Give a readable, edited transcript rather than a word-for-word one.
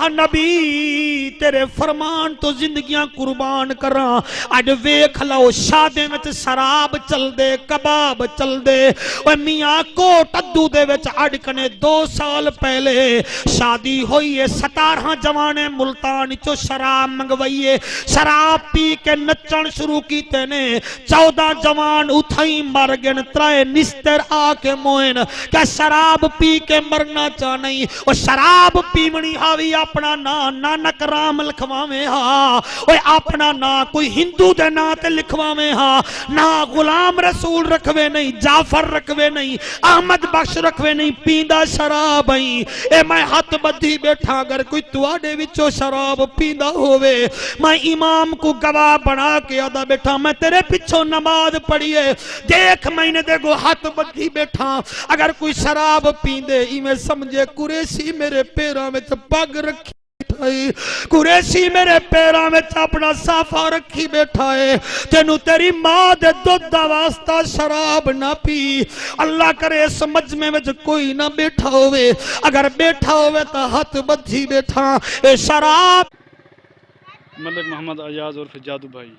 نبی تیرے فرمان تو زندگیاں قربان کراں اج ویکھ لو شادی وچ شراب چل دے کباب چل دے اوے میاں کوٹ ادو دے وچ اڈ کنے 2 سال پہلے شادی ہوئی ہے 17 جوانے ملتان چو شراب منگوائیے شراب پی کے نچن شروع کیتے نے 14 جوان اتھائی مر گن ترائے نستر آ کے موئن کہ شراب پی کے مرنا چاہ نہیں اور شراب پیونی ہاوی اپنا نانک رام لکھواویں ہاں اوے اپنا نا کوئی ہندو دے نا تے لکھواویں ہاں نا غلام رسول رکھوے نہیں جعفر رکھوے نہیں احمد بخش رکھوے نہیں پیندہ شراب ہیں اے میں ہاتھ بدھی بیٹھا اگر کوئی تواڈے وچوں شراب پیندہ ہووے میں امام کو گواہ بنا کے ادا بیٹھا میں تیرے پچھوں نماز پڑھیے دیکھ میں نے دیکھو ہاتھ بدھی بیٹھا اگر کوئی شراب پیندے ہی میں سمجھے قریشی میرے پیراں وچ پگ رکھی قریشی میرے پیراں میں اپنا صافہ رکھی بیٹھا ہے تینو تیری ماں دے دودھ دا واسطہ شراب نہ پی اللہ کرے اس مجمع میں کوئی نہ بیٹھا ہوئے اگر بیٹھا ہوئے تا ہاتھ بدھی بیٹھا اے شراب ملک محمد ایاز اور جادو بھائی